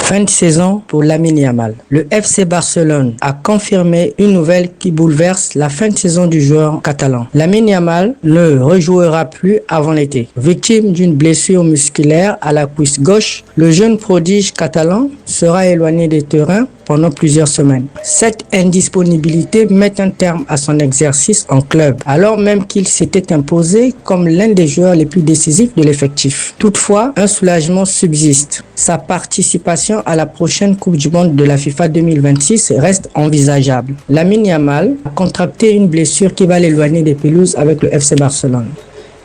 Fin de saison pour Lamine Yamal. Le FC Barcelone a confirmé une nouvelle qui bouleverse la fin de saison du joueur catalan. Lamine Yamal ne rejouera plus avant l'été. Victime d'une blessure musculaire à la cuisse gauche, le jeune prodige catalan sera éloigné des terrains pendant plusieurs semaines. Cette indisponibilité met un terme à son exercice en club, alors même qu'il s'était imposé comme l'un des joueurs les plus décisifs de l'effectif. Toutefois, un soulagement subsiste. Sa participation à la prochaine Coupe du Monde de la FIFA 2026 reste envisageable. Lamine Yamal a contracté une blessure qui va l'éloigner des pelouses avec le FC Barcelone.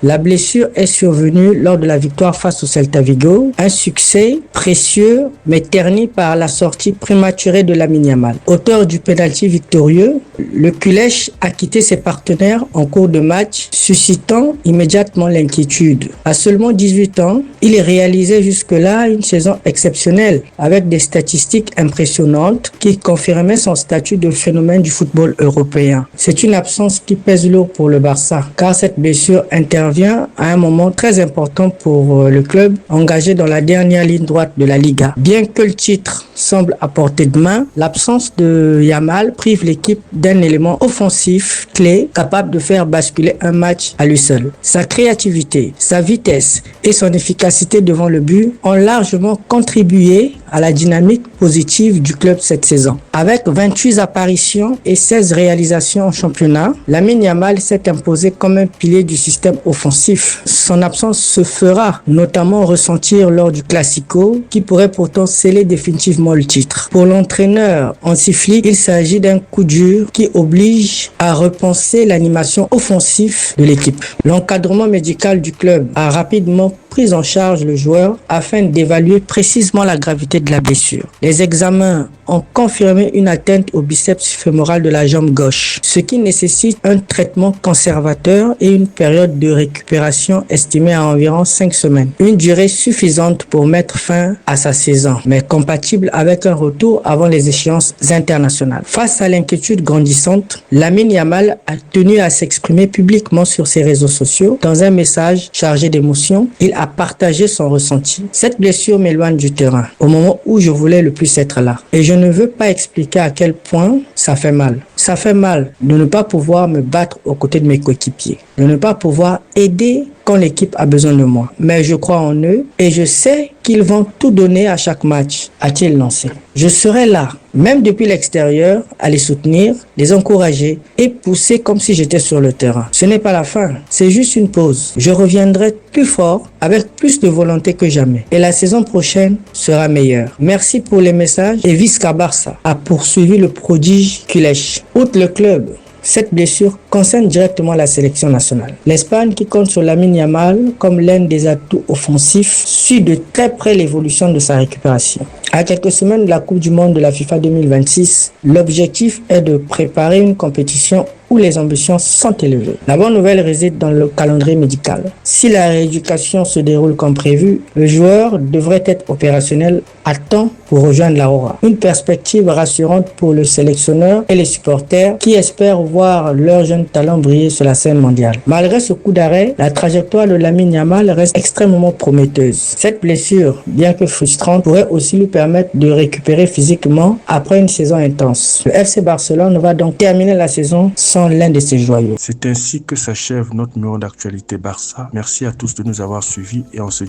La blessure est survenue lors de la victoire face au Celta Vigo, un succès précieux mais terni par la sortie prématurée de Lamine Yamal. Auteur du pénalty victorieux, le Culèche a quitté ses partenaires en cours de match, suscitant immédiatement l'inquiétude. À seulement 18 ans, il réalisait jusque-là une saison exceptionnelle avec des statistiques impressionnantes qui confirmaient son statut de phénomène du football européen. C'est une absence qui pèse lourd pour le Barça car cette blessure intervient à un moment très important pour le club engagé dans la dernière ligne droite de la Liga. Bien que le titre semble à portée de main, l'absence de Yamal prive l'équipe d'un élément offensif clé capable de faire basculer un match à lui seul. Sa créativité, sa vitesse et son efficacité devant le but ont largement contribué à la dynamique positive du club cette saison. Avec 28 apparitions et 16 réalisations en championnat, Lamine Yamal s'est imposé comme un pilier du système offensif. Son absence se fera notamment ressentir lors du Classico qui pourrait pourtant sceller définitivement le titre. Pour l'entraîneur Hansi Flick, il s'agit d'un coup dur qui oblige à repenser l'animation offensive de l'équipe. L'encadrement médical du club a rapidement pris en charge le joueur afin d'évaluer précisément la gravité de la blessure. Les examens ont confirmé une atteinte au biceps fémoral de la jambe gauche, ce qui nécessite un traitement conservateur et une période de récupération estimée à environ 5 semaines. Une durée suffisante pour mettre fin à sa saison, mais compatible avec un retour avant les échéances internationales. Face à l'inquiétude grandissante, Lamine Yamal a tenu à s'exprimer publiquement sur ses réseaux sociaux. Dans un message chargé d'émotion, il a partagé son ressenti. Cette blessure m'éloigne du terrain au moment où je voulais le plus être là. Et je ne veux pas expliquer à quel point ça fait mal. Ça fait mal de ne pas pouvoir me battre aux côtés de mes coéquipiers, de ne pas pouvoir aider quand l'équipe a besoin de moi. Mais je crois en eux et je sais qu'ils vont tout donner à chaque match, a-t-il lancé. Je serai là, même depuis l'extérieur, à les soutenir, les encourager et pousser comme si j'étais sur le terrain. Ce n'est pas la fin, c'est juste une pause. Je reviendrai plus fort, avec plus de volonté que jamais. Et la saison prochaine sera meilleure. Merci pour les messages. Et Visca Barça a poursuivi le prodige Culèche. Outre le club, cette blessure concerne directement la sélection nationale. L'Espagne, qui compte sur Lamine Yamal comme l'un des atouts offensifs, suit de très près l'évolution de sa récupération. À quelques semaines de la Coupe du Monde de la FIFA 2026, l'objectif est de préparer une compétition où les ambitions sont élevées. La bonne nouvelle réside dans le calendrier médical. Si la rééducation se déroule comme prévu, le joueur devrait être opérationnel à temps pour rejoindre l'Aurora. Une perspective rassurante pour le sélectionneur et les supporters qui espèrent voir leur jeune talent briller sur la scène mondiale. Malgré ce coup d'arrêt, la trajectoire de Lamine Yamal reste extrêmement prometteuse. Cette blessure, bien que frustrante, pourrait aussi lui permettre de récupérer physiquement après une saison intense. Le FC Barcelone va donc terminer la saison sans l'un de ses joyaux. C'est ainsi que s'achève notre numéro d'actualité Barça. Merci à tous de nous avoir suivis et on se dit